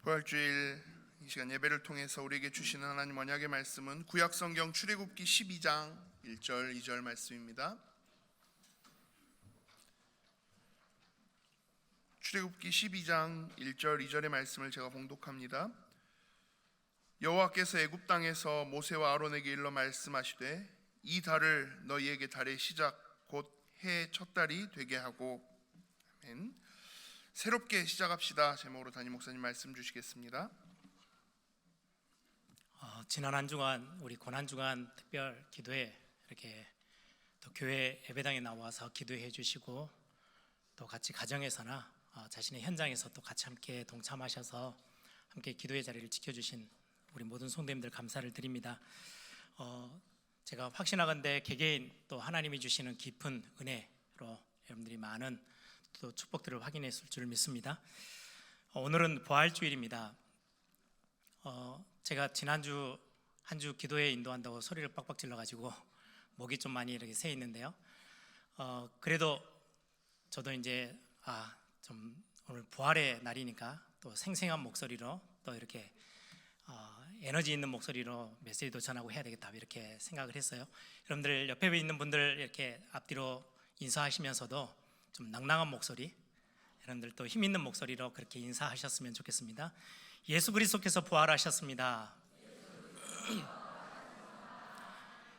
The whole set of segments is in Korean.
부활주일 이 시간 예배를 통해서 우리에게 주시는 하나님 언약의 말씀은 구약성경 출애굽기 12장 1절 2절 말씀입니다. 출애굽기 12장 1절 2절의 말씀을 제가 봉독합니다. 여호와께서 애굽 땅에서 모세와 아론에게 일러 말씀하시되 이 달을 너희에게 달의 시작 곧 해의 첫 달이 되게 하고. 아멘. 새롭게 시작합시다 제목으로 담임 목사님 말씀 주시겠습니다. 지난 한 주간 우리 고난주간 특별 기도회 이렇게 또 교회 예배당에 나와서 기도해 주시고 또 같이 가정에서나 자신의 현장에서 또 같이 함께 동참하셔서 함께 기도의 자리를 지켜주신 우리 모든 성도님들 감사를 드립니다. 제가 확신하건대 개개인 또 하나님이 주시는 깊은 은혜로 여러분들이 많은 또 축복들을 확인했을 줄 믿습니다. 오늘은 부활주일입니다. 제가 지난주 한 주 기도에 인도한다고 소리를 빡빡 질러가지고 목이 좀 많이 이렇게 새 있는데요. 그래도 저도 이제 좀 오늘 부활의 날이니까 또 생생한 목소리로 또 이렇게 에너지 있는 목소리로 메시지도 전하고 해야 되겠다 이렇게 생각을 했어요. 여러분들 옆에 있는 분들 이렇게 앞뒤로 인사하시면서도 좀 낭낭한 목소리, 여러분들 또 힘 있는 목소리로 그렇게 인사하셨으면 좋겠습니다. 예수 그리스도께서 부활하셨습니다.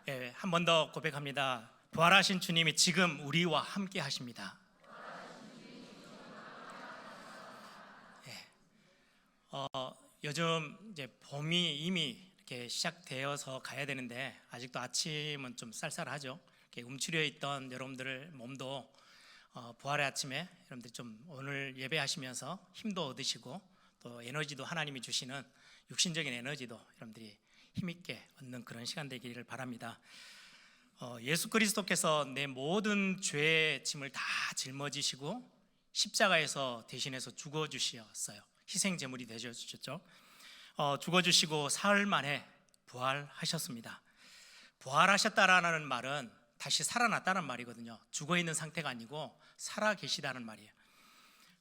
예, 한 번 더 고백합니다. 부활하신 주님이 지금 우리와 함께 하십니다. 예, 요즘 이제 봄이 이미 이렇게 시작되어서 가야 되는데 아직도 아침은 좀 쌀쌀하죠. 이렇게 움츠려 있던 여러분들 몸도 부활의 아침에 여러분들 좀 오늘 예배하시면서 힘도 얻으시고 또 에너지도 하나님이 주시는 육신적인 에너지도 여러분들이 힘있게 얻는 그런 시간 되기를 바랍니다. 예수 그리스도께서 내 모든 죄의 짐을 다 짊어지시고 십자가에서 대신해서 죽어주셨어요. 희생제물이 되셔주셨죠. 죽어주시고 사흘 만에 부활하셨습니다. 부활하셨다라는 말은 다시 살아났다는 말이거든요. 죽어있는 상태가 아니고 살아계시다는 말이에요.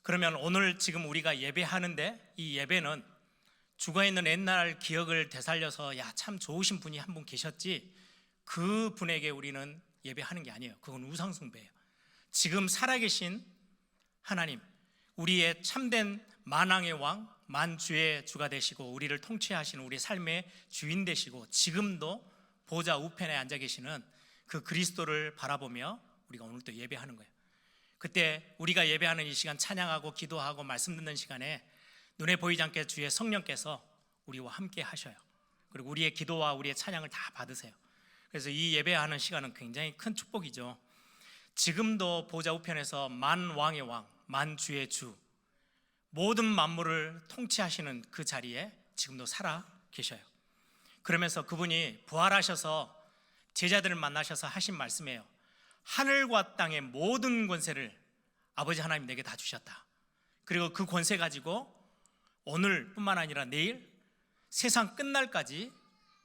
그러면 오늘 지금 우리가 예배하는데 이 예배는 죽어있는 옛날 기억을 되살려서 참 좋으신 분이 한 분 계셨지 그 분에게 우리는 예배하는 게 아니에요. 그건 우상숭배예요. 지금 살아계신 하나님, 우리의 참된 만왕의 왕, 만주의 주가 되시고 우리를 통치하시는 우리 삶의 주인 되시고 지금도 보좌 우편에 앉아 계시는 그 그리스도를 바라보며 우리가 오늘 또 예배하는 거예요. 그때 우리가 예배하는 이 시간 찬양하고 기도하고 말씀 듣는 시간에 눈에 보이지 않게 주의 성령께서 우리와 함께 하셔요. 그리고 우리의 기도와 우리의 찬양을 다 받으세요. 그래서 이 예배하는 시간은 굉장히 큰 축복이죠. 지금도 보좌 우편에서 만왕의 왕, 만주의 주, 모든 만물을 통치하시는 그 자리에 지금도 살아 계셔요. 그러면서 그분이 부활하셔서 제자들을 만나셔서 하신 말씀이에요. 하늘과 땅의 모든 권세를 아버지 하나님 내게 다 주셨다. 그리고 그 권세 가지고 오늘뿐만 아니라 내일 세상 끝날까지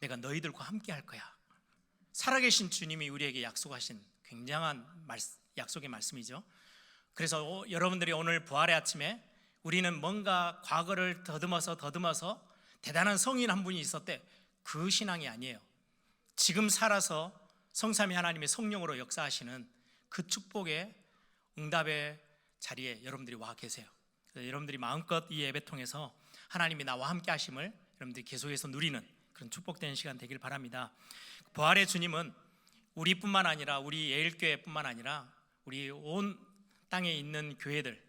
내가 너희들과 함께 할 거야. 살아계신 주님이 우리에게 약속하신 굉장한 약속의 말씀이죠. 그래서 여러분들이 오늘 부활의 아침에 우리는 뭔가 과거를 더듬어서 대단한 성인 한 분이 있었대, 그 신앙이 아니에요. 지금 살아서 성삼위 하나님의 성령으로 역사하시는 그 축복의 응답의 자리에 여러분들이 와 계세요. 그래서 여러분들이 마음껏 이 예배 통해서 하나님이 나와 함께 하심을 여러분들이 계속해서 누리는 그런 축복된 시간 되길 바랍니다. 부활의 주님은 우리뿐만 아니라 우리 예일교회뿐만 아니라 우리 온 땅에 있는 교회들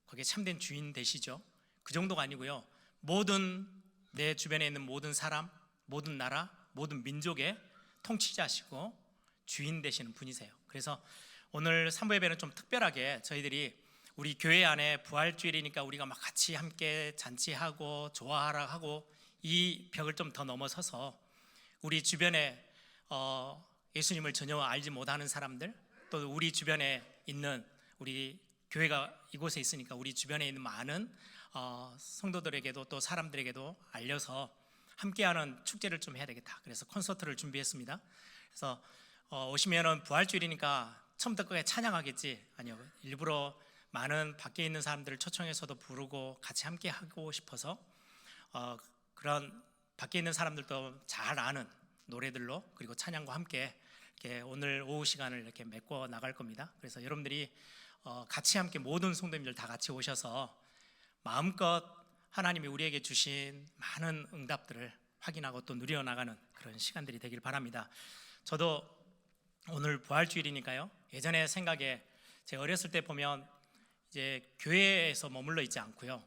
거기에 참된 주인 되시죠. 그 정도가 아니고요, 모든 내 주변에 있는 모든 사람, 모든 나라, 모든 민족의 통치자시고 주인 되시는 분이세요. 그래서 오늘 3부 예배는 좀 특별하게 저희들이 우리 교회 안에 부활주일이니까 우리가 막 같이 함께 잔치하고 좋아하라 하고 이 벽을 좀 더 넘어서서 우리 주변에 예수님을 전혀 알지 못하는 사람들, 또 우리 주변에 있는 우리 교회가 이곳에 있으니까 우리 주변에 있는 많은 성도들에게도 또 사람들에게도 알려서 함께하는 축제를 좀 해야 되겠다. 그래서 콘서트를 준비했습니다. 그래서 오시면은 부활주일이니까 처음부터 끝까지 찬양하겠지? 아니요, 일부러 많은 밖에 있는 사람들을 초청해서도 부르고 같이 함께 하고 싶어서 그런 밖에 있는 사람들도 잘 아는 노래들로 그리고 찬양과 함께 이렇게 오늘 오후 시간을 이렇게 메꿔 나갈 겁니다. 그래서 여러분들이 같이 함께 모든 성도님들 다 같이 오셔서 마음껏 하나님이 우리에게 주신 많은 응답들을 확인하고 또 누려나가는 그런 시간들이 되길 바랍니다. 저도 오늘 부활주일이니까요. 예전에 생각에 제가 어렸을 때 보면 이제 교회에서 머물러 있지 않고요.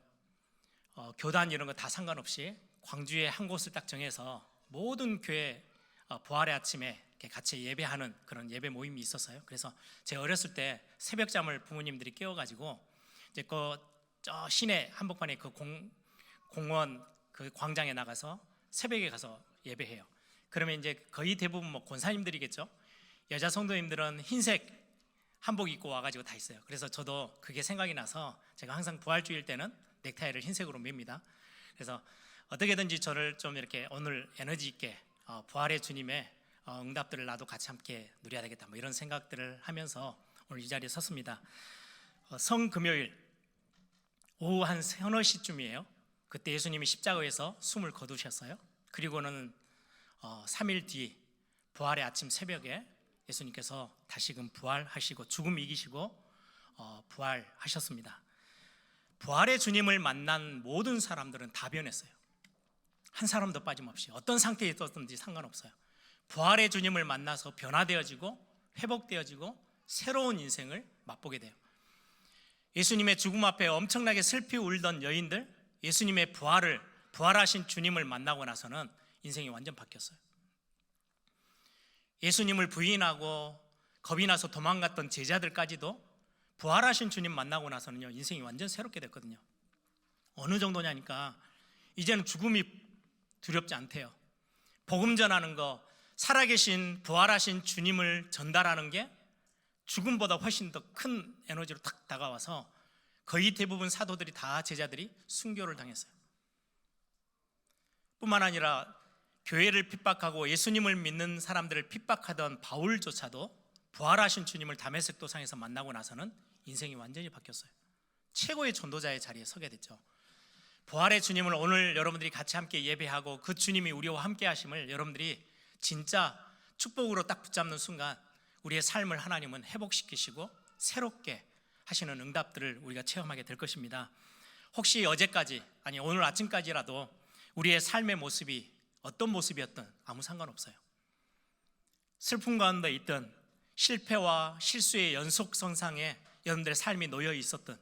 교단 이런 거 다 상관없이 광주에 한 곳을 딱 정해서 모든 교회 부활의 아침에 이렇게 같이 예배하는 그런 예배 모임이 있었어요. 그래서 제가 어렸을 때 새벽잠을 부모님들이 깨워가지고 이제 저 시내 한복판에 그 공원 그 광장에 나가서 새벽에 가서 예배해요. 그러면 이제 거의 대부분 뭐 권사님들이겠죠. 여자 성도님들은 흰색 한복 입고 와가지고 다 있어요. 그래서 저도 그게 생각이 나서 제가 항상 부활주일 때는 넥타이를 흰색으로 맵니다. 그래서 어떻게든지 저를 좀 이렇게 오늘 에너지 있게 부활의 주님의 응답들을 나도 같이 함께 누려야 되겠다 뭐 이런 생각들을 하면서 오늘 이 자리에 섰습니다. 성금요일 오후 한 서너 시쯤이에요. 그때 예수님이 십자가에서 숨을 거두셨어요. 그리고는 3일 뒤 부활의 아침 새벽에 예수님께서 다시금 부활하시고 죽음 이기시고 부활하셨습니다. 부활의 주님을 만난 모든 사람들은 다 변했어요. 한 사람도 빠짐없이 어떤 상태에 있었든지 상관없어요. 부활의 주님을 만나서 변화되어지고 회복되어지고 새로운 인생을 맛보게 돼요. 예수님의 죽음 앞에 엄청나게 슬피 울던 여인들, 예수님의 부활하신 주님을 만나고 나서는 인생이 완전 바뀌었어요. 예수님을 부인하고 겁이 나서 도망갔던 제자들까지도 부활하신 주님 만나고 나서는요 인생이 완전 새롭게 됐거든요. 어느 정도냐니까 이제는 죽음이 두렵지 않대요. 복음 전하는 거, 살아계신 부활하신 주님을 전달하는 게 죽음보다 훨씬 더 큰 에너지로 탁 다가와서 거의 대부분 사도들이 다 제자들이 순교를 당했어요. 뿐만 아니라 교회를 핍박하고 예수님을 믿는 사람들을 핍박하던 바울조차도 부활하신 주님을 다메섹 도상에서 만나고 나서는 인생이 완전히 바뀌었어요. 최고의 전도자의 자리에 서게 됐죠. 부활의 주님을 오늘 여러분들이 같이 함께 예배하고 그 주님이 우리와 함께 하심을 여러분들이 진짜 축복으로 딱 붙잡는 순간 우리의 삶을 하나님은 회복시키시고 새롭게 하시는 응답들을 우리가 체험하게 될 것입니다. 혹시 어제까지 아니 오늘 아침까지라도 우리의 삶의 모습이 어떤 모습이었든 아무 상관없어요. 슬픔 가운데 있든 실패와 실수의 연속선상에 여러분들의 삶이 놓여 있었든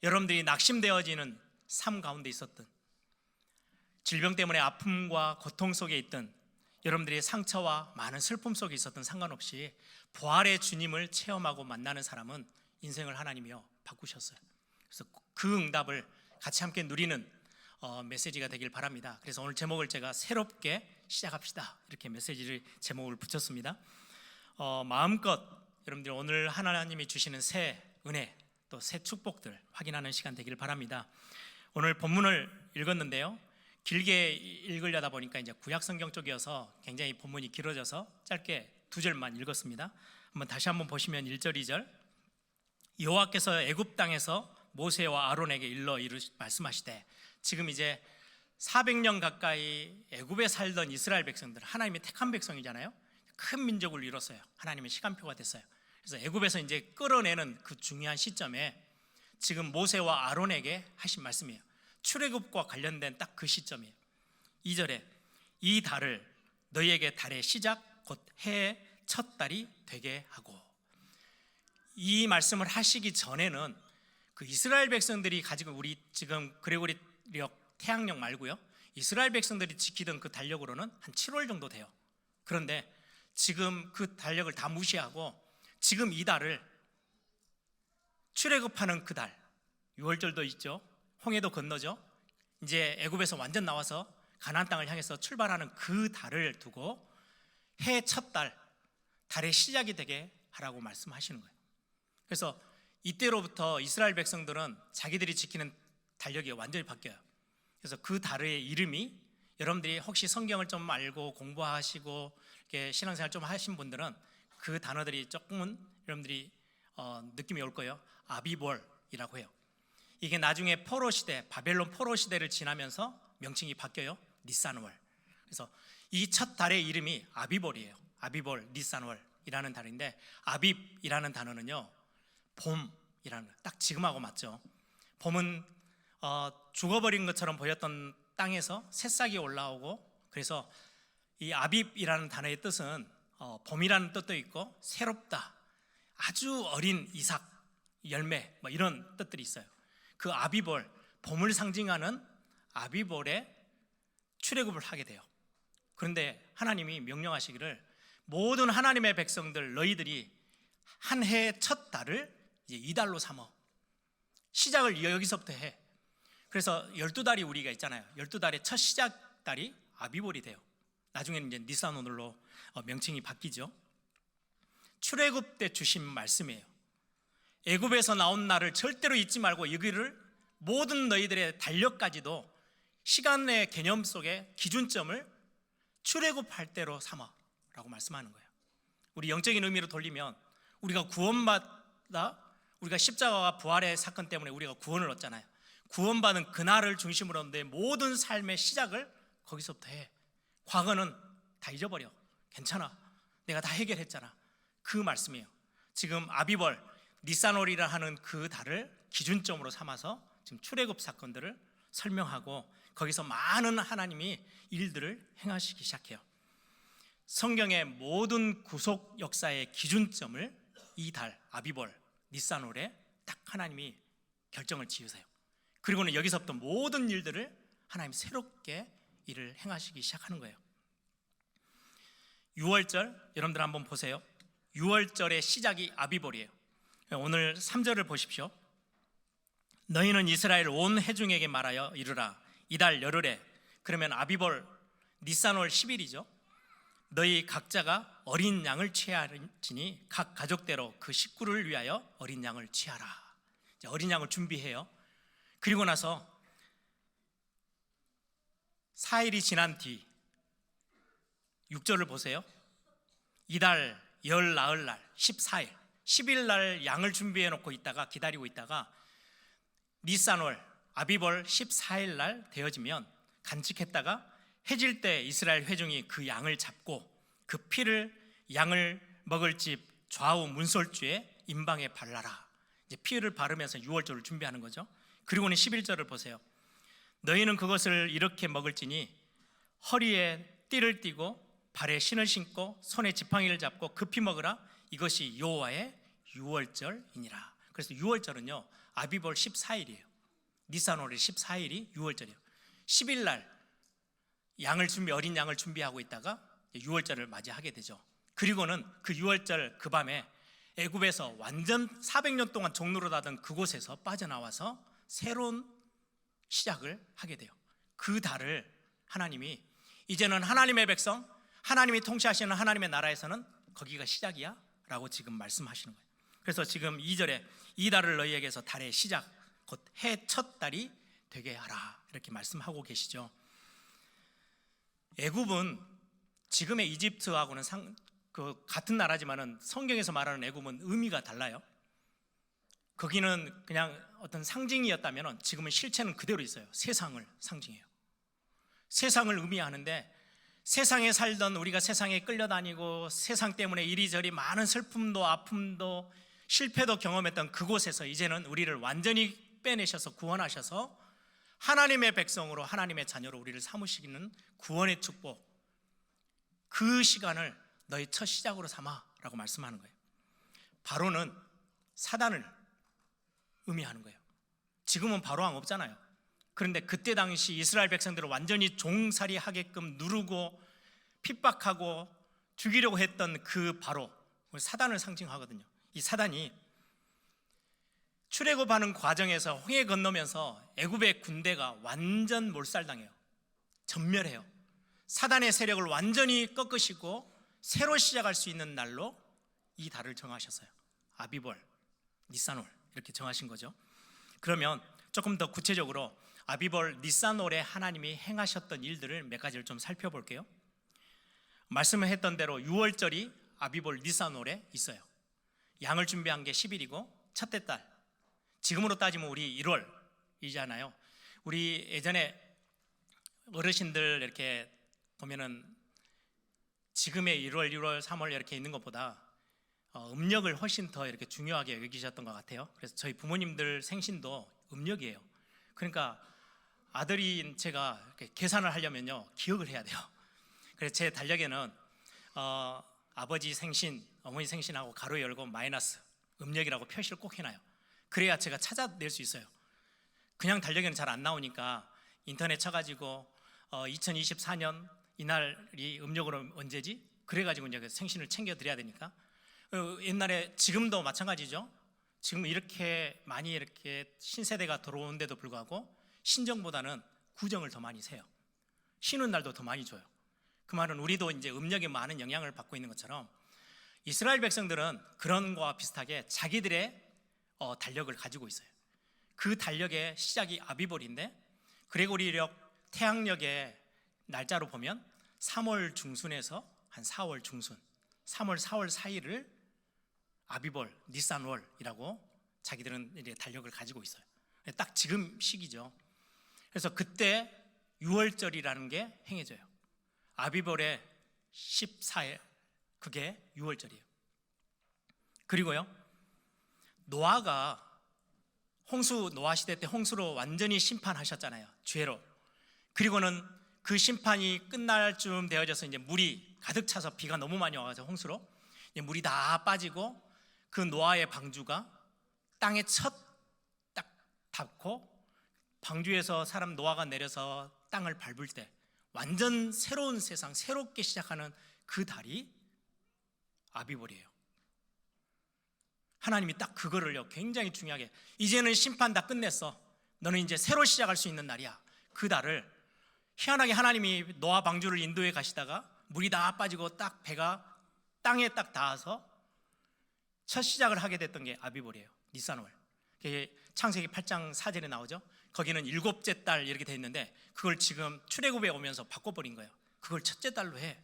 여러분들이 낙심되어지는 삶 가운데 있었든 질병 때문에 아픔과 고통 속에 있든 여러분들이 상처와 많은 슬픔 속에 있었든 상관없이 부활의 주님을 체험하고 만나는 사람은 인생을 하나님이요 바꾸셨어요. 그래서 그 응답을 같이 함께 누리는 메시지가 되길 바랍니다. 그래서 오늘 제목을 제가 새롭게 시작합시다 이렇게 메시지를 제목을 붙였습니다. 마음껏 여러분들 오늘 하나님이 주시는 새 은혜 또 새 축복들 확인하는 시간 되길 바랍니다. 오늘 본문을 읽었는데요. 길게 읽으려다 보니까 이제 구약 성경 쪽이어서 굉장히 본문이 길어져서 짧게 2절만 읽었습니다. 다시 한번 보시면 1절 2절 여호와께서 애굽 땅에서 모세와 아론에게 일러 말씀하시되 지금 이제 400년 가까이 애굽에 살던 이스라엘 백성들 하나님의 택한 백성이잖아요. 큰 민족을 이뤘어요. 하나님의 시간표가 됐어요. 그래서 애굽에서 이제 끌어내는 그 중요한 시점에 지금 모세와 아론에게 하신 말씀이에요. 출애굽과 관련된 딱 그 시점이에요. 2절에 이 달을 너희에게 달의 시작 곧 해의 첫 달이 되게 하고 이 말씀을 하시기 전에는 그 이스라엘 백성들이 가지고 우리 지금 그레고리력 태양력 말고요. 이스라엘 백성들이 지키던 그 달력으로는 한 7월 정도 돼요. 그런데 지금 그 달력을 다 무시하고 지금 이 달을 출애굽하는 그 달 6월절도 있죠. 홍해도 건너죠. 이제 애굽에서 완전 나와서 가나안 땅을 향해서 출발하는 그 달을 두고 해 첫 달, 달의 시작이 되게 하라고 말씀하시는 거예요. 그래서 이때로부터 이스라엘 백성들은 자기들이 지키는 달력이 완전히 바뀌어요. 그래서 그 달의 이름이 여러분들이 혹시 성경을 좀 알고 공부하시고 이렇게 신앙생활 좀 하신 분들은 그 단어들이 조금은 여러분들이 느낌이 올 거예요. 아비볼이라고 해요. 이게 나중에 포로 시대, 바벨론 포로 시대를 지나면서 명칭이 바뀌어요. 니산월. 그래서 이 첫 달의 이름이 아비볼이에요. 아비볼, 니산월이라는 달인데, 아빕이라는 단어는요, 봄이라는, 딱 지금하고 맞죠. 봄은 죽어버린 것처럼 보였던 땅에서 새싹이 올라오고, 그래서 이 아빕이라는 단어의 뜻은 봄이라는 뜻도 있고, 새롭다, 아주 어린 이삭, 열매, 뭐 이런 뜻들이 있어요. 그 아비볼, 봄을 상징하는 아비볼에 출애굽을 하게 돼요. 그런데 하나님이 명령하시기를 모든 하나님의 백성들, 너희들이 한 해의 첫 달을 이제 이달로 삼어. 시작을 여기서부터 해. 그래서 12달이 우리가 있잖아요. 12달의 첫 시작 달이 아비볼이 돼요. 나중에는 이제 니산월로 명칭이 바뀌죠. 출애굽 때 주신 말씀이에요. 애굽에서 나온 날을 절대로 잊지 말고 여기를 모든 너희들의 달력까지도 시간의 개념 속에 기준점을 출애굽할 때로 삼아라고 말씀하는 거예요. 우리 영적인 의미로 돌리면 우리가 구원받아, 우리가 십자가와 부활의 사건 때문에 우리가 구원을 얻잖아요. 구원받은 그날을 중심으로 내 모든 삶의 시작을 거기서부터 해. 과거는 다 잊어버려. 괜찮아, 내가 다 해결했잖아. 그 말씀이에요. 지금 아비벌, 니산월이라 하는 그 달을 기준점으로 삼아서 지금 출애굽 사건들을 설명하고, 거기서 많은 하나님이 일들을 행하시기 시작해요. 성경의 모든 구속 역사의 기준점을 이 달 아비벌, 니산월에 딱 하나님이 결정을 지으세요. 그리고는 여기서부터 모든 일들을 하나님 새롭게 일을 행하시기 시작하는 거예요. 6월절 여러분들 한번 보세요. 6월절의 시작이 아비볼이에요. 오늘 3절을 보십시오. 너희는 이스라엘 온 회중에게 말하여 이르라. 이달 열흘에, 그러면 아비볼 니산월 10일이죠. 너희 각자가 어린 양을 취하지니 각 가족대로 그 식구를 위하여 어린 양을 취하라. 이제 어린 양을 준비해요. 그리고 나서 4일이 지난 뒤 6절을 보세요. 이달 열 나흘날 14일 10일날 양을 준비해 놓고 있다가 기다리고 있다가 니산월 아비벌 14일날 되어지면 간직했다가 해질 때 이스라엘 회중이 그 양을 잡고 그 피를 양을 먹을 집 좌우 문설주에 임방에 발라라. 이제 피를 바르면서 6월절을 준비하는 거죠. 그리고는 11절을 보세요. 너희는 그것을 이렇게 먹을지니 허리에 띠를 띠고 발에 신을 신고 손에 지팡이를 잡고 급히 먹으라. 이것이 여호와의 6월절이니라. 그래서 6월절은요 아비볼 14일이에요. 니산월의 14일이 6월절이에요. 10일날 양을 어린 양을 준비하고 있다가 6월절을 맞이하게 되죠. 그리고는 그 6월절 그 밤에 애굽에서 완전 400년 동안 종노릇하던 그곳에서 빠져나와서 새로운 시작을 하게 돼요. 그 달을 하나님이 이제는 하나님의 백성, 하나님이 통치하시는 하나님의 나라에서는 거기가 시작이야 라고 지금 말씀하시는 거예요. 그래서 지금 2절에 이 달을 너희에게서 달의 시작, 곧 해 첫 달이 되게 하라 이렇게 말씀하고 계시죠. 애굽은 지금의 이집트하고는 같은 나라지만은 성경에서 말하는 애굽은 의미가 달라요. 거기는 그냥 어떤 상징이었다면 지금은 실체는 그대로 있어요. 세상을 상징해요. 세상을 의미하는데, 세상에 살던 우리가 세상에 끌려다니고 세상 때문에 이리저리 많은 슬픔도 아픔도 실패도 경험했던 그곳에서 이제는 우리를 완전히 빼내셔서 구원하셔서 하나님의 백성으로, 하나님의 자녀로 우리를 삼으시기는 구원의 축복, 그 시간을 너희 첫 시작으로 삼아라고 말씀하는 거예요. 바로는 사단을 의미하는 거예요. 지금은 바로왕 없잖아요. 그런데 그때 당시 이스라엘 백성들을 완전히 종살이 하게끔 누르고 핍박하고 죽이려고 했던 그 바로 사단을 상징하거든요. 이 사단이 출애굽하는 과정에서 홍해 건너면서 애굽의 군대가 완전 몰살당해요. 전멸해요. 사단의 세력을 완전히 꺾으시고 새로 시작할 수 있는 날로 이 달을 정하셨어요. 아비볼, 니산월 이렇게 정하신 거죠. 그러면 조금 더 구체적으로 아비볼, 니산월에 하나님이 행하셨던 일들을 몇 가지를 좀 살펴볼게요. 말씀을 했던 대로 6월절이 아비볼, 니산월에 있어요. 양을 준비한 게 10일이고 첫째 달, 지금으로 따지면 우리 1월 6월이잖아요. 우리 예전에 어르신들 이렇게 보면은 지금의 1월, 2월, 3월 이렇게 있는 것보다 음력을 훨씬 더 이렇게 중요하게 여기셨던 것 같아요. 그래서 저희 부모님들 생신도 음력이에요. 그러니까 아들인 제가 이렇게 계산을 하려면요 기억을 해야 돼요. 그래서 제 달력에는 아버지 생신, 어머니 생신하고 가로 열고 마이너스 음력이라고 표시를 꼭 해놔요. 그래야 제가 찾아낼 수 있어요. 그냥 달력에는 잘 안 나오니까 인터넷 쳐가지고 2024년 이날이 음력으로 언제지? 그래가지고 이제 생신을 챙겨드려야 되니까. 옛날에 지금도 마찬가지죠. 지금 이렇게 많이 이렇게 신세대가 들어오는데도 불구하고 신정보다는 구정을 더 많이 세요. 쉬는 날도 더 많이 줘요. 그 말은 우리도 이제 음력에 많은 영향을 받고 있는 것처럼 이스라엘 백성들은 그런 거와 비슷하게 자기들의 달력을 가지고 있어요. 그 달력의 시작이 아비볼인데 그레고리력 태양력의 날짜로 보면 3월 중순에서 한 4월 중순, 3월, 4월 사이를 아비볼, 니산월이라고 자기들은 이제 달력을 가지고 있어요. 딱 지금 시기죠. 그래서 그때 6월절이라는 게 행해져요. 아비볼의 14일, 그게 6월절이에요. 그리고요, 노아가 홍수 노아 시대 때 홍수로 완전히 심판하셨잖아요. 죄로. 그리고는 그 심판이 끝날 쯤 되어져서 이제 물이 가득 차서 비가 너무 많이 와가지고 홍수로 이제 물이 다 빠지고 그 노아의 방주가 땅에 첫 딱 닿고 방주에서 사람 노아가 내려서 땅을 밟을 때 완전 새로운 세상, 새롭게 시작하는 그 달이 아비볼이에요. 하나님이 딱 그거를요 굉장히 중요하게, 이제는 심판 다 끝냈어, 너는 이제 새로 시작할 수 있는 날이야. 그 달을 희한하게 하나님이 노아 방주를 인도해 가시다가 물이 다 빠지고 딱 배가 땅에 딱 닿아서 첫 시작을 하게 됐던 게 아비볼이에요. 니산월. 창세기 8장 4절에 나오죠. 거기는 7째 달 이렇게 돼 있는데 그걸 지금 출애굽에 오면서 바꿔버린 거예요. 그걸 첫째 달로 해.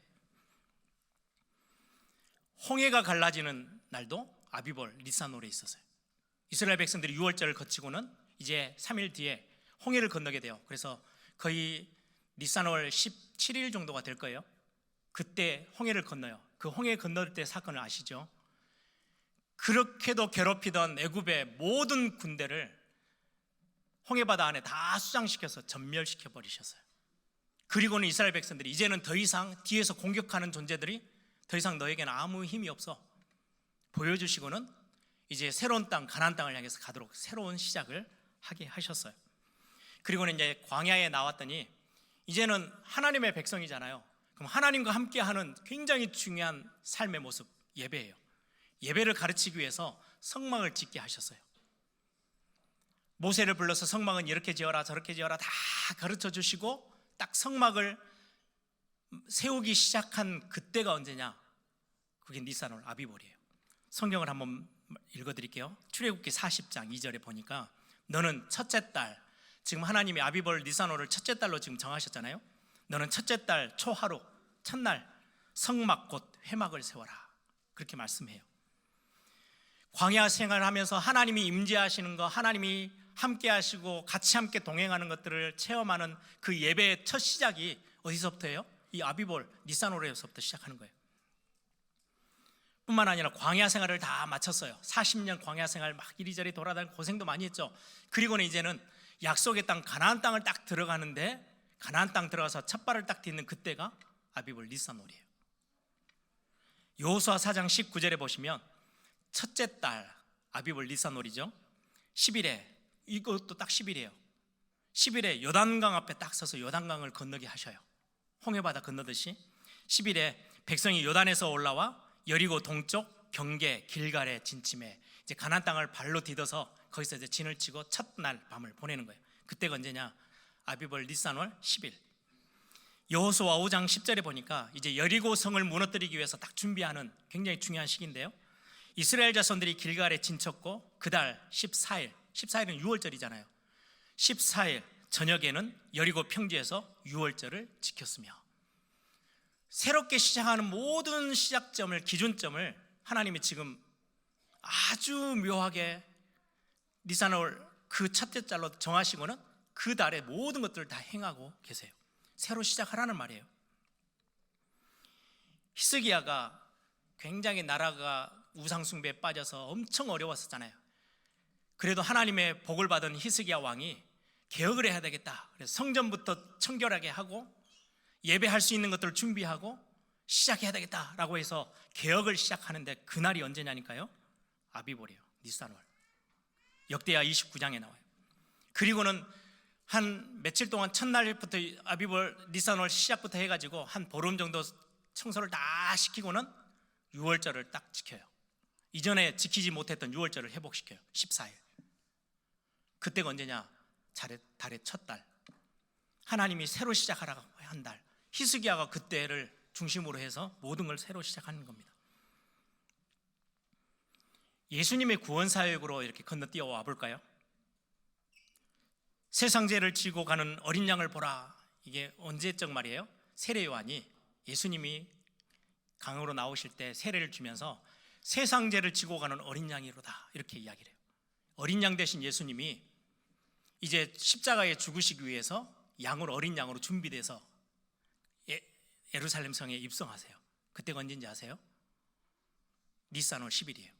홍해가 갈라지는 날도 아비볼, 니산월에 있었어요. 이스라엘 백성들이 6월절을 거치고는 이제 3일 뒤에 홍해를 건너게 돼요. 그래서 거의 니산월 17일 정도가 될 거예요. 그때 홍해를 건너요. 그 홍해 건널 때 사건을 아시죠? 그렇게도 괴롭히던 애굽의 모든 군대를 홍해바다 안에 다 수장시켜서 전멸시켜 버리셨어요. 그리고는 이스라엘 백성들이 이제는 더 이상 뒤에서 공격하는 존재들이 더 이상 너에게는 아무 힘이 없어 보여주시고는 이제 새로운 땅, 가나안 땅을 향해서 가도록 새로운 시작을 하게 하셨어요. 그리고는 이제 광야에 나왔더니 이제는 하나님의 백성이잖아요. 그럼 하나님과 함께하는 굉장히 중요한 삶의 모습, 예배예요. 예배를 가르치기 위해서 성막을 짓게 하셨어요. 모세를 불러서 성막은 이렇게 지어라 저렇게 지어라 다 가르쳐 주시고 딱 성막을 세우기 시작한 그때가 언제냐? 그게 니산월, 아비볼이에요. 성경을 한번 읽어드릴게요. 출애굽기 40장 2절에 보니까 너는 첫째 달, 지금 하나님이 아비볼 니산월을 첫째 달로 지금 정하셨잖아요. 너는 첫째 달 초하루 첫날 성막 곧 회막을 세워라, 그렇게 말씀해요. 광야 생활하면서 하나님이 임재하시는 거, 하나님이 함께 하시고 같이 함께 동행하는 것들을 체험하는 그 예배의 첫 시작이 어디서부터예요? 이 아비볼 니산월에서부터 시작하는 거예요. 뿐만 아니라 광야 생활을 다 마쳤어요. 40년 광야 생활 막 이리저리 돌아다니고 고생도 많이 했죠. 그리고는 이제는 약속의 땅 가나안 땅을 딱 들어가는데, 가나안 땅 들어가서 첫 발을 딱 딛는 그때가 아비볼 니산월이에요. 여호수아 4장 19절에 보시면 첫째 달 아비볼 니산월이죠. 10일에, 이것도 딱 10일이에요 10일에 요단강 앞에 딱 서서 요단강을 건너게 하셔요. 홍해바다 건너듯이 10일에 백성이 요단에서 올라와 여리고 동쪽 경계 길갈에 진침해 이제 가나안 땅을 발로 디뎌서 거기서 이제 진을 치고 첫날 밤을 보내는 거예요. 그때가 언제냐? 아비볼 니산월 10일. 여호수아 5장 10절에 보니까 이제 여리고 성을 무너뜨리기 위해서 딱 준비하는 굉장히 중요한 시기인데요. 이스라엘 자손들이 길갈에 진쳤고 그달 14일, 14일은 6월절이잖아요. 14일 저녁에는 여리고 평지에서 6월절을 지켰으며, 새롭게 시작하는 모든 시작점을, 기준점을 하나님이 지금 아주 묘하게 니산월 그 첫째 달로 정하시고는 그 달에 모든 것들을 다 행하고 계세요. 새로 시작하라는 말이에요. 히스기야가 굉장히 나라가 우상숭배에 빠져서 엄청 어려웠었잖아요. 그래도 하나님의 복을 받은 히스기야 왕이 개혁을 해야 되겠다. 그래서 성전부터 청결하게 하고 예배할 수 있는 것들을 준비하고 시작해야 되겠다라고 해서 개혁을 시작하는데 그날이 언제냐니까요. 아비벌이에요. 니산월. 역대하 29장에 나와요. 그리고는 한 며칠 동안 첫날부터 아비벌 니산월 시작부터 해가지고 한 보름 정도 청소를 다 시키고는 6월절을 딱 지켜요. 이전에 지키지 못했던 6월절을 회복시켜요. 14일. 그때가 언제냐? 달의 첫 달. 하나님이 새로 시작하라고 한 달. 히스기야가 그때를 중심으로 해서 모든 걸 새로 시작하는 겁니다. 예수님의 구원 사역으로 이렇게 건너뛰어 와 볼까요? 세상 죄를 지고 가는 어린 양을 보라. 이게 언제적 말이에요? 세례 요한이 예수님이 강으로 나오실 때 세례를 주면서 세상 죄를 지고 가는 어린 양이로다 이렇게 이야기를 해요. 어린 양 대신 예수님이 이제 십자가에 죽으시기 위해서 어린 양으로 준비돼서 예루살렘 성에 입성하세요. 그때가 언제인지 아세요? 니산월 10일이에요.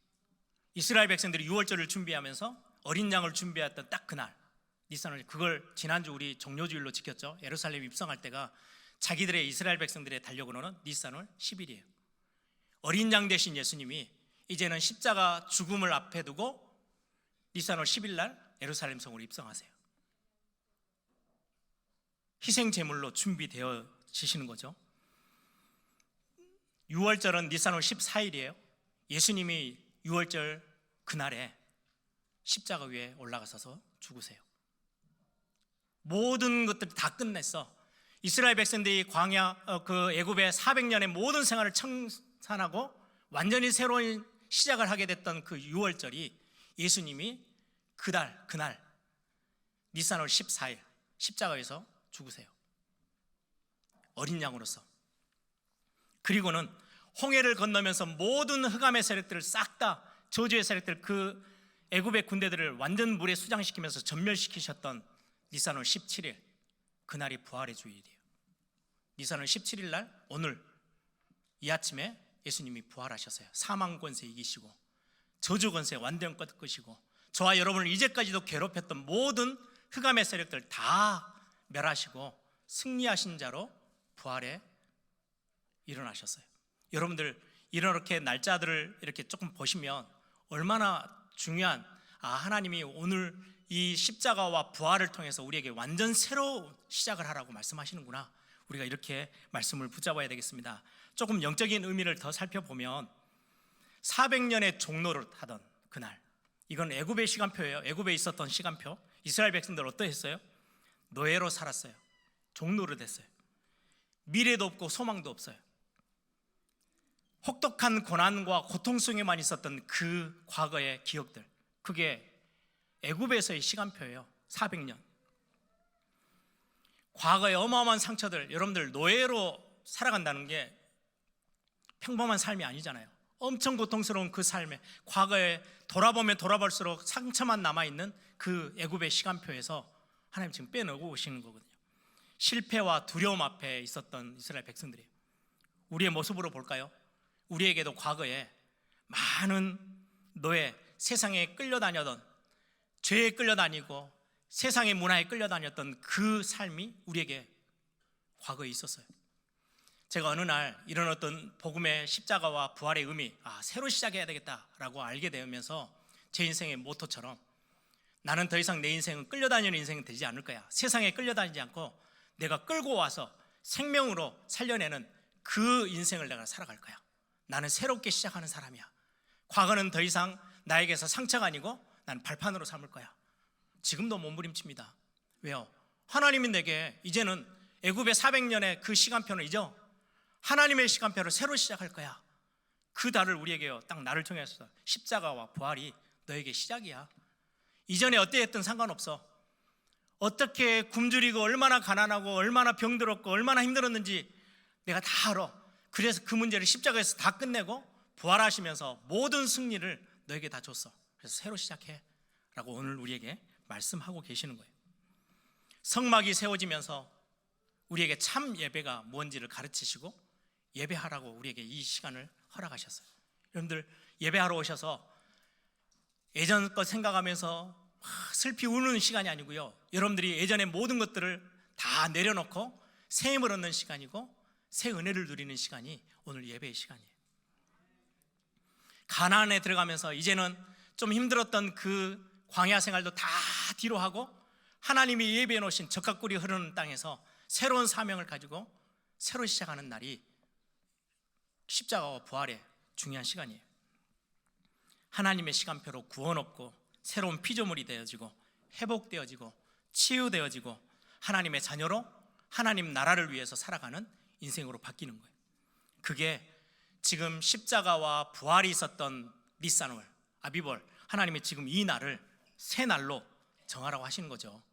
이스라엘 백성들이 6월절을 준비하면서 어린 양을 준비했던 딱 그날 니산월, 그걸 지난주 우리 종료주일로 지켰죠. 예루살렘 입성할 때가 자기들의 이스라엘 백성들의 달력으로는 니산월 10일이에요. 어린 양 대신 예수님이 이제는 십자가 죽음을 앞에 두고 니산월 10일 날 예루살렘 성으로 입성하세요. 희생 제물로 준비되어지시는 거죠. 6월절은 니산월 14일이에요. 예수님이 6월절 그날에 십자가 위에 올라가셔서 죽으세요. 모든 것들 다 끝냈어. 이스라엘 백성들이 그 애굽의 400년의 모든 생활을 청산하고 완전히 새로운 시작을 하게 됐던 그 6월절이 예수님이 그날 니산월 14일 십자가에서 죽으세요. 어린 양으로서. 그리고는 홍해를 건너면서 모든 흑암의 세력들을 싹 다 저주의 세력들, 그 애굽의 군대들을 완전 물에 수장시키면서 전멸시키셨던 니산월 17일, 그날이 부활의 주일이에요. 니산월 17일 날 오늘 이 아침에 예수님이 부활하셨어요. 사망 권세 이기시고 저주 권세 완전 꺾으시고 저와 여러분을 이제까지도 괴롭혔던 모든 흑암의 세력들 다 멸하시고 승리하신 자로 부활에 일어나셨어요. 여러분들 이렇게 날짜들을 이렇게 조금 보시면 얼마나 중요한, 하나님이 오늘 이 십자가와 부활을 통해서 우리에게 완전 새로운 시작을 하라고 말씀하시는구나. 우리가 이렇게 말씀을 붙잡아야 되겠습니다. 조금 영적인 의미를 더 살펴보면 400년의 종로를 하던 그날, 이건 애굽의 시간표예요. 애굽에 있었던 시간표. 이스라엘 백성들 어떠했어요? 노예로 살았어요. 종로를 됐어요. 미래도 없고 소망도 없어요. 혹독한 고난과 고통 속에만 있었던 그 과거의 기억들, 그게 애굽에서의 시간표예요. 400년. 과거의 어마어마한 상처들, 여러분들 노예로 살아간다는 게 평범한 삶이 아니잖아요. 엄청 고통스러운 그 삶에 과거에 돌아보면 돌아볼수록 상처만 남아있는 그 애굽의 시간표에서 하나님 지금 빼내고 오시는 거거든요. 실패와 두려움 앞에 있었던 이스라엘 백성들이에요. 우리의 모습으로 볼까요? 우리에게도 과거에 많은 노예, 세상에 끌려다녔던, 죄에 끌려다니고 세상의 문화에 끌려다녔던 그 삶이 우리에게 과거에 있었어요. 제가 어느 날 이런 어떤 복음의 십자가와 부활의 의미, 새로 시작해야 되겠다라고 알게 되면서 제 인생의 모토처럼 나는 더 이상 내 인생은 끌려다니는 인생은 되지 않을 거야. 세상에 끌려다니지 않고 내가 끌고 와서 생명으로 살려내는 그 인생을 내가 살아갈 거야. 나는 새롭게 시작하는 사람이야. 과거는 더 이상 나에게서 상처가 아니고 나는 발판으로 삼을 거야. 지금도 몸부림칩니다. 왜요? 하나님이 내게 이제는 애굽의 400년의 그 시간표는 잊어. 하나님의 시간표를 새로 시작할 거야. 그 달을 우리에게요, 딱 나를 통해서 십자가와 부활이 너에게 시작이야. 이전에 어때했든 상관없어. 어떻게 굶주리고 얼마나 가난하고 얼마나 병들었고 얼마나 힘들었는지 내가 다 알아. 그래서 그 문제를 십자가에서 다 끝내고 부활하시면서 모든 승리를 너에게 다 줬어. 그래서 새로 시작해 라고 오늘 우리에게 말씀하고 계시는 거예요. 성막이 세워지면서 우리에게 참 예배가 뭔지를 가르치시고 예배하라고 우리에게 이 시간을 허락하셨어요. 여러분들 예배하러 오셔서 예전 것 생각하면서 슬피 우는 시간이 아니고요, 여러분들이 예전의 모든 것들을 다 내려놓고 새 힘을 얻는 시간이고 새 은혜를 누리는 시간이 오늘 예배의 시간이에요. 가나안에 들어가면서 이제는 좀 힘들었던 그 광야 생활도 다 뒤로 하고 하나님이 예비해 놓으신 적각꿀이 흐르는 땅에서 새로운 사명을 가지고 새로 시작하는 날이 십자가와 부활의 중요한 시간이에요. 하나님의 시간표로 구원 얻고 새로운 피조물이 되어지고 회복되어지고 치유되어지고 하나님의 자녀로 하나님 나라를 위해서 살아가는 인생으로 바뀌는 거예요. 그게 지금 십자가와 부활이 있었던 니산월, 아비벌, 하나님이 지금 이 날을 새 날로 정하라고 하시는 거죠.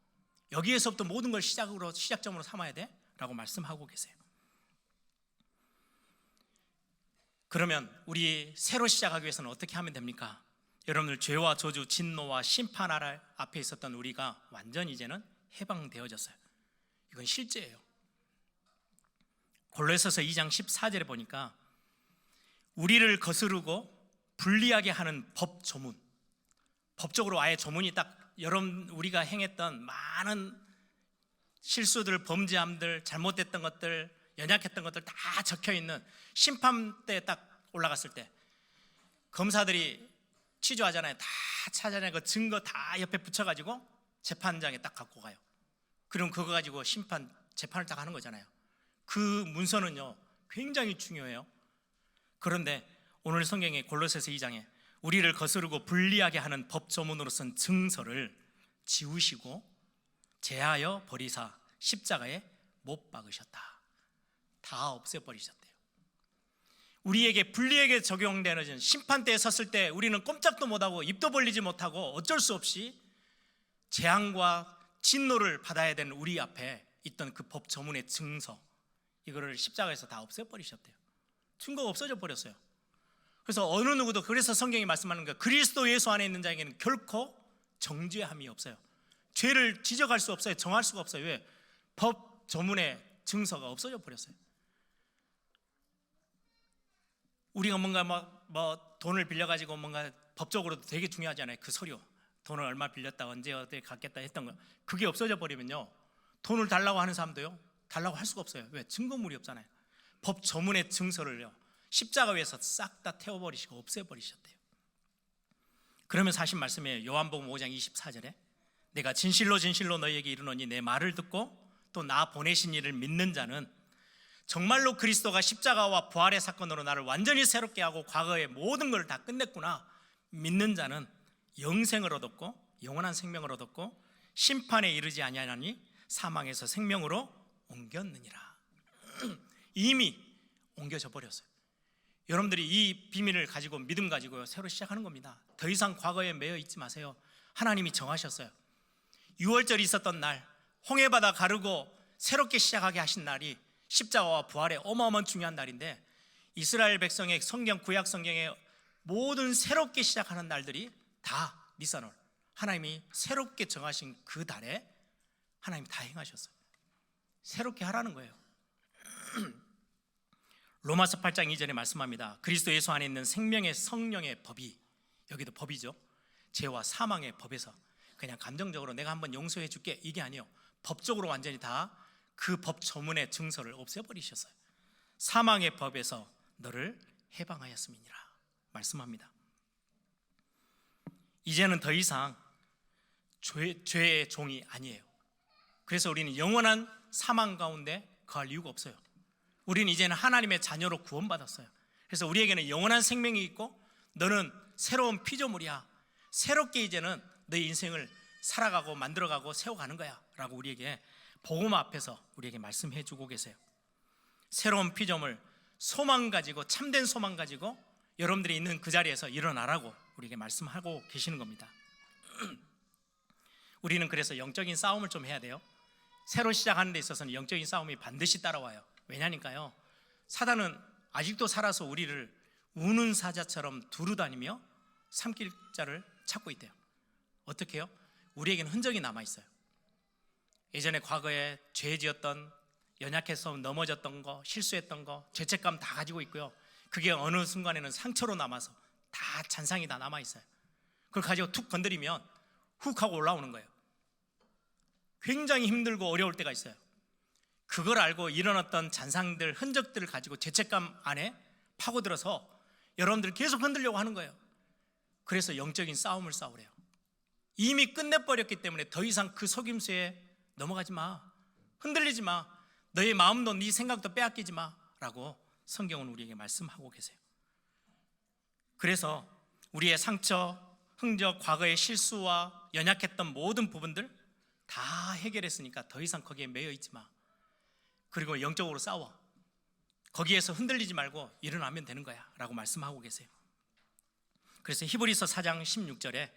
여기에서부터 모든 걸 시작점으로 삼아야 돼 라고 말씀하고 계세요. 그러면 우리 새로 시작하기 위해서는 어떻게 하면 됩니까? 여러분들, 죄와 저주, 진노와 심판 앞에 있었던 우리가 완전히 이제는 해방되어졌어요. 이건 실제예요. 골로새서 2장 14절에 보니까 우리를 거스르고 불리하게 하는 법 조문, 법적으로 아예 조문이 딱 여러분 우리가 행했던 많은 실수들, 범죄함들, 잘못됐던 것들, 연약했던 것들 다 적혀있는 심판대에 딱 올라갔을 때 검사들이 취조하잖아요. 다 찾아내 그 증거 다 옆에 붙여가지고 재판장에 딱 갖고 가요. 그럼 그거 가지고 재판을 딱 하는 거잖아요. 그 문서는요 굉장히 중요해요. 그런데 오늘 성경의 골로새서 2장에 우리를 거스르고 불리하게 하는 법조문으로 쓴 증서를 지우시고 제하여 버리사 십자가에 못 박으셨다. 다 없애버리셨대요. 우리에게 불리하게 적용되는 심판대에 섰을 때 우리는 꼼짝도 못하고 입도 벌리지 못하고 어쩔 수 없이 재앙과 진노를 받아야 되는 우리 앞에 있던 그 법조문의 증서, 이거를 십자가에서 다 없애버리셨대요. 증거가 없어져 버렸어요. 그래서 어느 누구도, 그래서 성경이 말씀하는 거예요. 그리스도 예수 안에 있는 자에게는 결코 정죄함이 없어요. 죄를 지적할 수 없어요. 정할 수가 없어요. 왜? 법 조문의 증서가 없어져 버렸어요. 우리가 뭔가 뭐 돈을 빌려가지고 뭔가 법적으로도 되게 중요하잖아요. 그 서류, 돈을 얼마 빌렸다, 언제 어떻게 갚겠다 했던 거, 그게 없어져 버리면요 돈을 달라고 하는 사람도요 달라고 할 수가 없어요. 왜? 증거물이 없잖아요. 법 조문의 증서를요 십자가 위에서 싹 다 태워버리시고 없애버리셨대요. 그러면서 하신 말씀이에요. 요한복음 5장 24절에 내가 진실로 진실로 너희에게 이르노니 내 말을 듣고 또 나 보내신 이를 믿는 자는 정말로 그리스도가 십자가와 부활의 사건으로 나를 완전히 새롭게 하고 과거의 모든 걸 다 끝냈구나 믿는 자는 영생을 얻었고 영원한 생명을 얻었고 심판에 이르지 아니하니 사망에서 생명으로 옮겼느니라. 이미 옮겨져 버렸어요. 여러분들이 이 비밀을 가지고 믿음 가지고 새로 시작하는 겁니다. 더 이상 과거에 매여 있지 마세요. 하나님이 정하셨어요. 유월절이 있었던 날, 홍해바다 가르고 새롭게 시작하게 하신 날이 십자가와 부활의 어마어마한 중요한 날인데, 이스라엘 백성의 성경, 구약 성경의 모든 새롭게 시작하는 날들이 다 니산월, 하나님이 새롭게 정하신 그 달에 하나님이 다 행하셨어요. 새롭게 하라는 거예요. 로마서 8장 2절에 말씀합니다. 그리스도 예수 안에 있는 생명의 성령의 법이, 여기도 법이죠, 죄와 사망의 법에서 그냥 감정적으로 내가 한번 용서해 줄게 이게 아니에요. 법적으로 완전히 다 그 법 조문의 증서를 없애버리셨어요. 사망의 법에서 너를 해방하였음이니라 말씀합니다. 이제는 더 이상 죄의 종이 아니에요. 그래서 우리는 영원한 사망 가운데 거할 이유가 없어요. 우리는 이제는 하나님의 자녀로 구원받았어요. 그래서 우리에게는 영원한 생명이 있고 너는 새로운 피조물이야. 새롭게 이제는 너의 인생을 살아가고 만들어가고 세워가는 거야 라고 우리에게 복음 앞에서 우리에게 말씀해 주고 계세요. 새로운 피조물, 소망 가지고, 참된 소망 가지고 여러분들이 있는 그 자리에서 일어나라고 우리에게 말씀하고 계시는 겁니다. 우리는 그래서 영적인 싸움을 좀 해야 돼요. 새로 시작하는 데 있어서는 영적인 싸움이 반드시 따라와요. 왜냐니까요, 사단은 아직도 살아서 우리를 우는 사자처럼 두루다니며 삼킬 자를 찾고 있대요. 어떻게 해요? 우리에게는 흔적이 남아 있어요. 예전에 과거에 죄 지었던, 연약해서 넘어졌던 거, 실수했던 거, 죄책감 다 가지고 있고요. 그게 어느 순간에는 상처로 남아서 다 잔상이 다 남아 있어요. 그걸 가지고 툭 건드리면 훅 하고 올라오는 거예요. 굉장히 힘들고 어려울 때가 있어요. 그걸 알고 일어났던 잔상들, 흔적들을 가지고 죄책감 안에 파고들어서 여러분들 계속 흔들려고 하는 거예요. 그래서 영적인 싸움을 싸우래요. 이미 끝내버렸기 때문에 더 이상 그 속임수에 넘어가지 마, 흔들리지 마, 너의 마음도 네 생각도 빼앗기지 마 라고 성경은 우리에게 말씀하고 계세요. 그래서 우리의 상처, 흔적, 과거의 실수와 연약했던 모든 부분들 다 해결했으니까 더 이상 거기에 매여 있지 마. 그리고 영적으로 싸워. 거기에서 흔들리지 말고 일어나면 되는 거야 라고 말씀하고 계세요. 그래서 히브리서 4장 16절에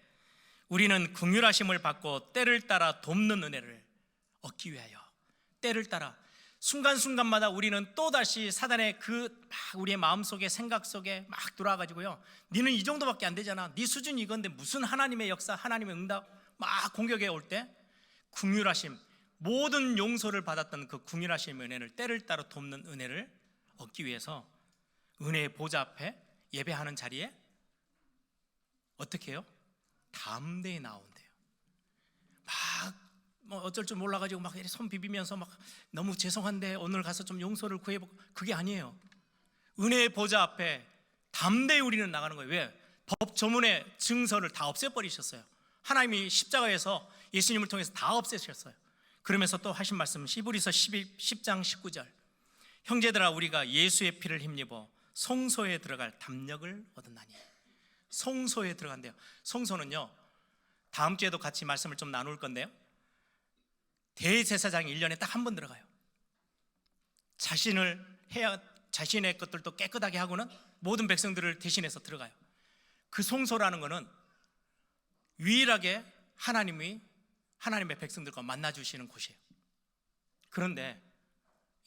우리는 긍휼하심을 받고 때를 따라 돕는 은혜를 얻기 위하여, 때를 따라 순간순간마다 우리는 또다시 사단의 우리의 마음속에, 생각 속에 막 들어와가지고요, 니는 이 정도밖에 안 되잖아, 네 수준이 이건데 무슨 하나님의 역사, 하나님의 응답 막 공격해 올 때 긍휼하심, 모든 용서를 받았던 그 긍휼하심의 은혜를, 때를 따라 돕는 은혜를 얻기 위해서 은혜의 보좌 앞에 예배하는 자리에 어떻게 해요? 담대히 나온대요. 막 뭐 어쩔 줄 몰라가지고 막 손 비비면서 막 너무 죄송한데 오늘 가서 좀 용서를 구해보고, 그게 아니에요. 은혜의 보좌 앞에 담대히 우리는 나가는 거예요. 왜? 법 조문의 증서를 다 없애버리셨어요. 하나님이 십자가에서 예수님을 통해서 다 없애셨어요. 그러면서 또 하신 말씀, 히브리서 10장 19절, 형제들아 우리가 예수의 피를 힘입어 성소에 들어갈 담력을 얻었나니. 성소에 들어간대요. 성소는요, 다음 주에도 같이 말씀을 좀 나눌 건데요, 대제사장이 1년에 딱 한 번 들어가요. 자신의 것들도 깨끗하게 하고는 모든 백성들을 대신해서 들어가요. 그 성소라는 것은 유일하게 하나님의 백성들과 만나주시는 곳이에요. 그런데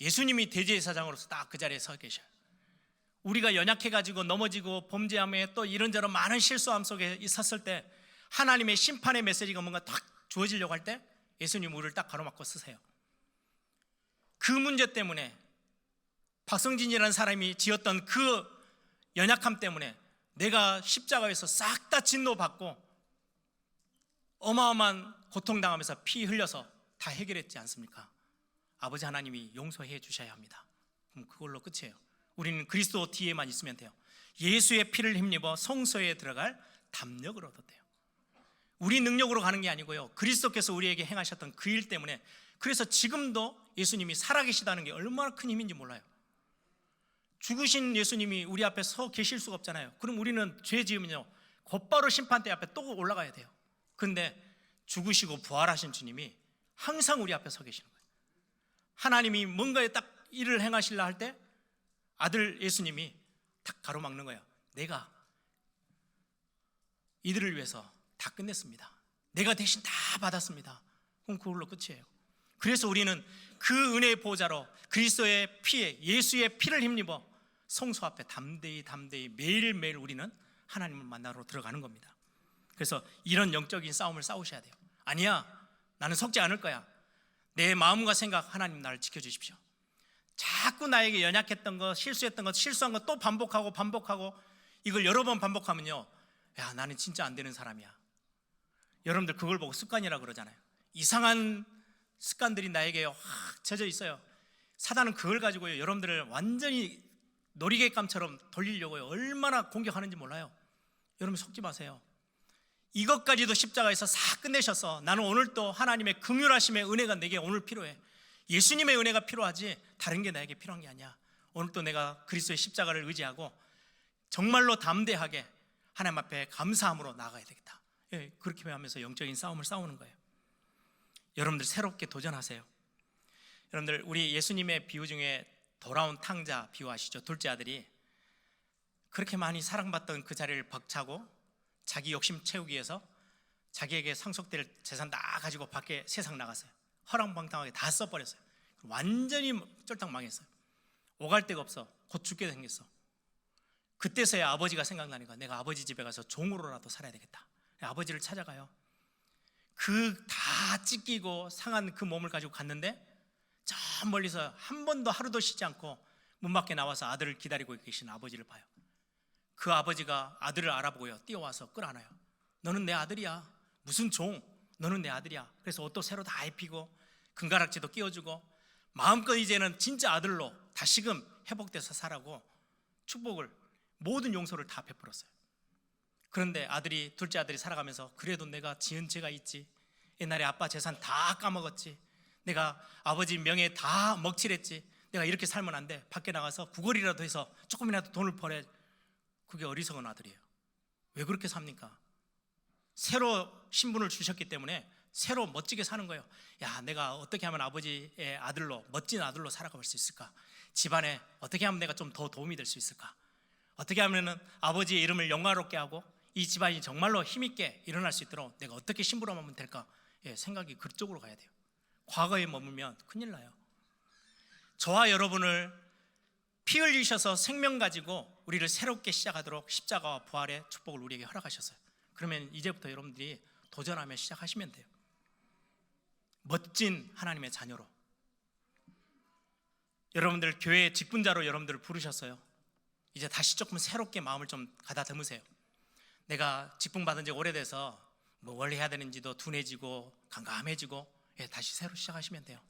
예수님이 대제사장으로서 딱 그 자리에 서 계셔요. 우리가 연약해가지고 넘어지고 범죄함에 또 이런저런 많은 실수함 속에 있었을 때 하나님의 심판의 메시지가 뭔가 딱 주어지려고 할 때 예수님 우리를 딱 가로막고 쓰세요. 그 문제 때문에, 박성진이라는 사람이 지었던 그 연약함 때문에 내가 십자가에서 싹 다 진노받고 어마어마한 고통당하면서 피 흘려서 다 해결했지 않습니까? 아버지 하나님이 용서해 주셔야 합니다. 그럼 그걸로 끝이에요. 우리는 그리스도 뒤에만 있으면 돼요. 예수의 피를 힘입어 성소에 들어갈 담력을 얻었대요. 우리 능력으로 가는 게 아니고요, 그리스도께서 우리에게 행하셨던 그 일 때문에. 그래서 지금도 예수님이 살아계시다는 게 얼마나 큰 힘인지 몰라요. 죽으신 예수님이 우리 앞에 서 계실 수가 없잖아요. 그럼 우리는 죄 지으면요 곧바로 심판대 앞에 또 올라가야 돼요. 그런데 죽으시고 부활하신 주님이 항상 우리 앞에 서 계시는 거예요. 하나님이 뭔가에 딱 일을 행하시려 할 때 아들 예수님이 딱 가로막는 거예요. 내가 이들을 위해서 다 끝냈습니다. 내가 대신 다 받았습니다. 그럼 그걸로 끝이에요. 그래서 우리는 그 은혜의 보좌로 그리스도의 피에, 예수의 피를 힘입어 성소 앞에 담대히 매일매일 우리는 하나님을 만나러 들어가는 겁니다. 그래서 이런 영적인 싸움을 싸우셔야 돼요. 아니야, 나는 속지 않을 거야. 내 마음과 생각, 하나님 나를 지켜주십시오. 자꾸 나에게 연약했던 것, 실수했던 것, 실수한 것 또 반복하고 이걸 여러 번 반복하면요, 야, 나는 진짜 안 되는 사람이야. 여러분들 그걸 보고 습관이라고 그러잖아요. 이상한 습관들이 나에게 확 젖어 있어요. 사단은 그걸 가지고요, 여러분들을 완전히 놀이개감처럼 돌리려고요, 얼마나 공격하는지 몰라요. 여러분 속지 마세요. 이것까지도 십자가에서 싹 끝내셔서 나는 오늘 또 하나님의 긍휼하심의 은혜가 내게 오늘 필요해. 예수님의 은혜가 필요하지 다른 게 나에게 필요한 게 아니야. 오늘 또 내가 그리스도의 십자가를 의지하고 정말로 담대하게 하나님 앞에 감사함으로 나아가야 되겠다. 그렇게 하면서 영적인 싸움을 싸우는 거예요. 여러분들 새롭게 도전하세요. 여러분들 우리 예수님의 비유 중에 돌아온 탕자 비유 아시죠? 둘째 아들이 그렇게 많이 사랑받던 그 자리를 벅차고 자기 욕심 채우기 위해서 자기에게 상속될 재산 다 가지고 밖에 세상 나갔어요. 허랑방탕하게 다 써버렸어요. 완전히 쫄딱 망했어요. 오갈 데가 없어. 곧 죽게 생겼어. 그때서야 아버지가 생각나니까 내가 아버지 집에 가서 종으로라도 살아야 되겠다. 아버지를 찾아가요. 그 다 찢기고 상한 그 몸을 가지고 갔는데 저 멀리서 한 번도 하루도 쉬지 않고 문 밖에 나와서 아들을 기다리고 계신 아버지를 봐요. 그 아버지가 아들을 알아보고요, 뛰어와서 끌어안아요. 너는 내 아들이야. 무슨 종? 너는 내 아들이야. 그래서 옷도 새로 다 입히고 금가락지도 끼워주고 마음껏 이제는 진짜 아들로 다시금 회복돼서 살라고 축복을, 모든 용서를 다 베풀었어요. 그런데 둘째 아들이 살아가면서 그래도 내가 지은 죄가 있지. 옛날에 아빠 재산 다 까먹었지. 내가 아버지 명예 다 먹칠했지. 내가 이렇게 살면 안 돼. 밖에 나가서 구걸이라도 해서 조금이라도 돈을 벌어. 그게 어리석은 아들이에요. 왜 그렇게 삽니까? 새로 신분을 주셨기 때문에 새로 멋지게 사는 거예요. 야, 내가 어떻게 하면 아버지의 아들로, 멋진 아들로 살아갈 수 있을까? 집안에 어떻게 하면 내가 좀 더 도움이 될 수 있을까? 어떻게 하면 아버지의 이름을 영광롭게 하고 이 집안이 정말로 힘있게 일어날 수 있도록 내가 어떻게 심부름하면 될까? 생각이 그쪽으로 가야 돼요. 과거에 머물면 큰일 나요. 저와 여러분을 피 흘리셔서 생명 가지고 우리를 새롭게 시작하도록 십자가와 부활의 축복을 우리에게 허락하셨어요. 그러면 이제부터 여러분들이 도전하며 시작하시면 돼요. 멋진 하나님의 자녀로. 여러분들 교회 직분자로 여러분들을 부르셨어요. 이제 다시 조금 새롭게 마음을 좀 가다듬으세요. 내가 직분 받은 지 오래돼서 뭘 해야 되는지도 둔해지고 깜깜해지고, 다시 새로 시작하시면 돼요.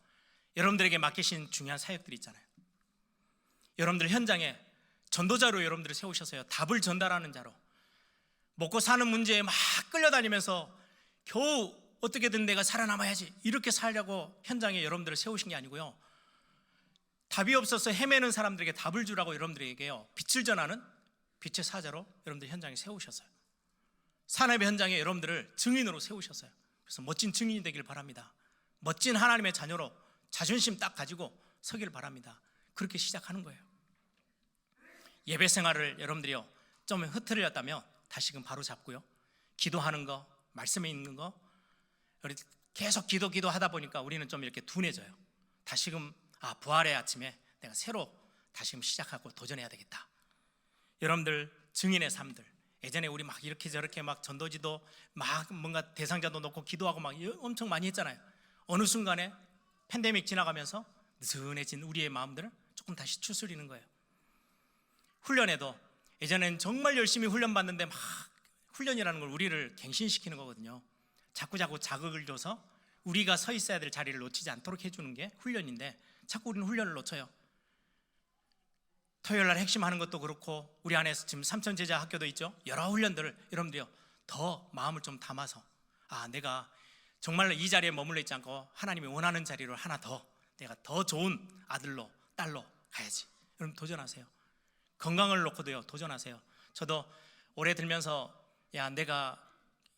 여러분들에게 맡기신 중요한 사역들이 있잖아요. 여러분들 현장에 전도자로 여러분들을 세우셨어요. 답을 전달하는 자로. 먹고 사는 문제에 막 끌려다니면서 겨우 어떻게든 내가 살아남아야지 이렇게 살려고 현장에 여러분들을 세우신 게 아니고요, 답이 없어서 헤매는 사람들에게 답을 주라고 여러분들에게요, 빛을 전하는 빛의 사자로 여러분들 현장에 세우셨어요. 산업의 현장에 여러분들을 증인으로 세우셨어요. 그래서 멋진 증인이 되길 바랍니다. 멋진 하나님의 자녀로 자존심 딱 가지고 서기를 바랍니다. 그렇게 시작하는 거예요. 예배 생활을 여러분들이요 좀 흐트렸다면 다시금 바로 잡고요, 기도하는 거, 말씀에 있는 거, 우리 계속 기도하다 보니까 우리는 좀 이렇게 둔해져요. 다시금 부활의 아침에 내가 새로 다시금 시작하고 도전해야 되겠다. 여러분들 증인의 삶들, 예전에 우리 막 이렇게 저렇게 막 전도지도 막 뭔가 대상자도 놓고 기도하고 막 엄청 많이 했잖아요. 어느 순간에 팬데믹 지나가면서 느슨해진 우리의 마음들을 조금 다시 추스리는 거예요. 훈련에도 예전엔 정말 열심히 훈련 받는데 막 훈련이라는 걸 우리를 갱신시키는 거거든요. 자꾸 자극을 줘서 우리가 서 있어야 될 자리를 놓치지 않도록 해주는 게 훈련인데 자꾸 우리는 훈련을 놓쳐요. 토요일 날 핵심하는 것도 그렇고 우리 안에서 지금 삼천제자 학교도 있죠. 여러 훈련들을 여러분들이요 더 마음을 좀 담아서 내가 정말로 이 자리에 머물러 있지 않고 하나님이 원하는 자리로 하나 더, 내가 더 좋은 아들로 딸로 가야지. 여러분 도전하세요. 건강을 놓고도요 도전하세요. 저도 올해 들면서 내가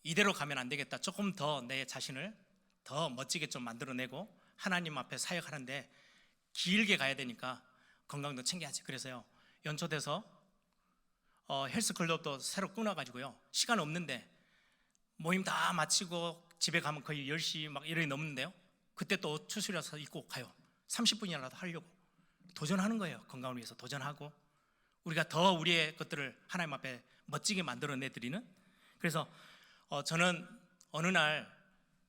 이대로 가면 안 되겠다. 조금 더 내 자신을 더 멋지게 좀 만들어내고 하나님 앞에 사역하는데 길게 가야 되니까 건강도 챙겨야지. 그래서요 연초돼서 헬스클럽도 새로 끊어가지고요, 시간 없는데 모임 다 마치고 집에 가면 거의 10시 막 이렇게 넘는데요, 그때 또 옷 추스려서 입고 가요. 30분이라도 하려고 도전하는 거예요. 건강을 위해서 도전하고 우리가 더 우리의 것들을 하나님 앞에 멋지게 만들어내드리는. 그래서 저는 어느 날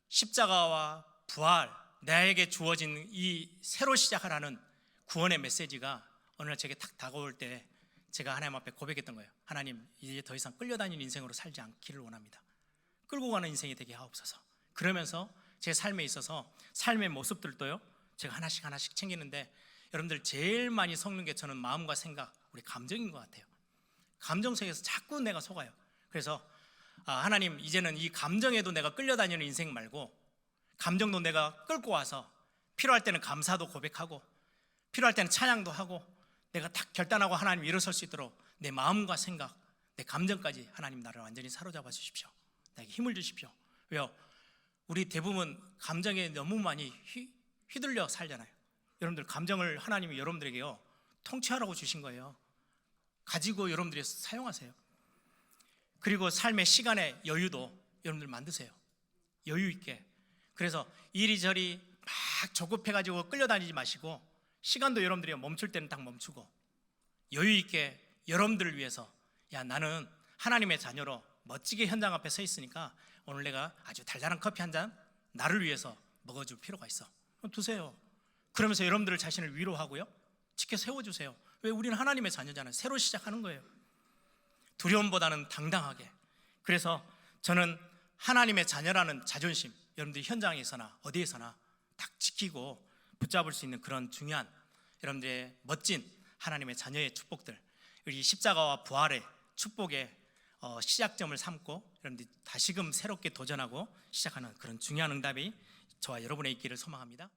십자가와 부활, 나에게 주어진 이 새로 시작하라는 구원의 메시지가 어느 날 제게 탁 다가올 때 제가 하나님 앞에 고백했던 거예요. 하나님, 이제 더 이상 끌려다니는 인생으로 살지 않기를 원합니다. 끌고 가는 인생이 되게 하옵소서. 그러면서 제 삶에 있어서 삶의 모습들도요 제가 하나씩 챙기는데, 여러분들 제일 많이 섞는 게 저는 마음과 생각, 우리 감정인 것 같아요. 감정 속에서 자꾸 내가 속아요. 그래서 하나님, 이제는 이 감정에도 내가 끌려다니는 인생 말고 감정도 내가 끌고 와서 필요할 때는 감사도 고백하고 필요할 때는 찬양도 하고 내가 딱 결단하고 하나님 일어설 수 있도록 내 마음과 생각, 내 감정까지 하나님 나를 완전히 사로잡아 주십시오. 나에게 힘을 주십시오. 왜요? 우리 대부분 감정에 너무 많이 휘둘려 살잖아요. 여러분들 감정을 하나님이 여러분들에게요 통치하라고 주신 거예요. 가지고 여러분들이 사용하세요. 그리고 삶의 시간의 여유도 여러분들 만드세요. 여유 있게. 그래서 이리저리 막 조급해가지고 끌려다니지 마시고 시간도 여러분들이 멈출 때는 딱 멈추고 여유 있게 여러분들을 위해서 나는 하나님의 자녀로 멋지게 현장 앞에 서 있으니까 오늘 내가 아주 달달한 커피 한 잔 나를 위해서 먹어줄 필요가 있어. 두세요. 그러면서 여러분들 자신을 위로하고요, 지켜 세워주세요. 왜? 우리는 하나님의 자녀잖아요. 새로 시작하는 거예요. 두려움보다는 당당하게. 그래서 저는 하나님의 자녀라는 자존심, 여러분들 현장에서나 어디에서나 딱 지키고 붙잡을 수 있는 그런 중요한 여러분들의 멋진 하나님의 자녀의 축복들, 우리 십자가와 부활의 축복의 시작점을 삼고 여러분들이 다시금 새롭게 도전하고 시작하는 그런 중요한 응답이 저와 여러분의 있기를 소망합니다.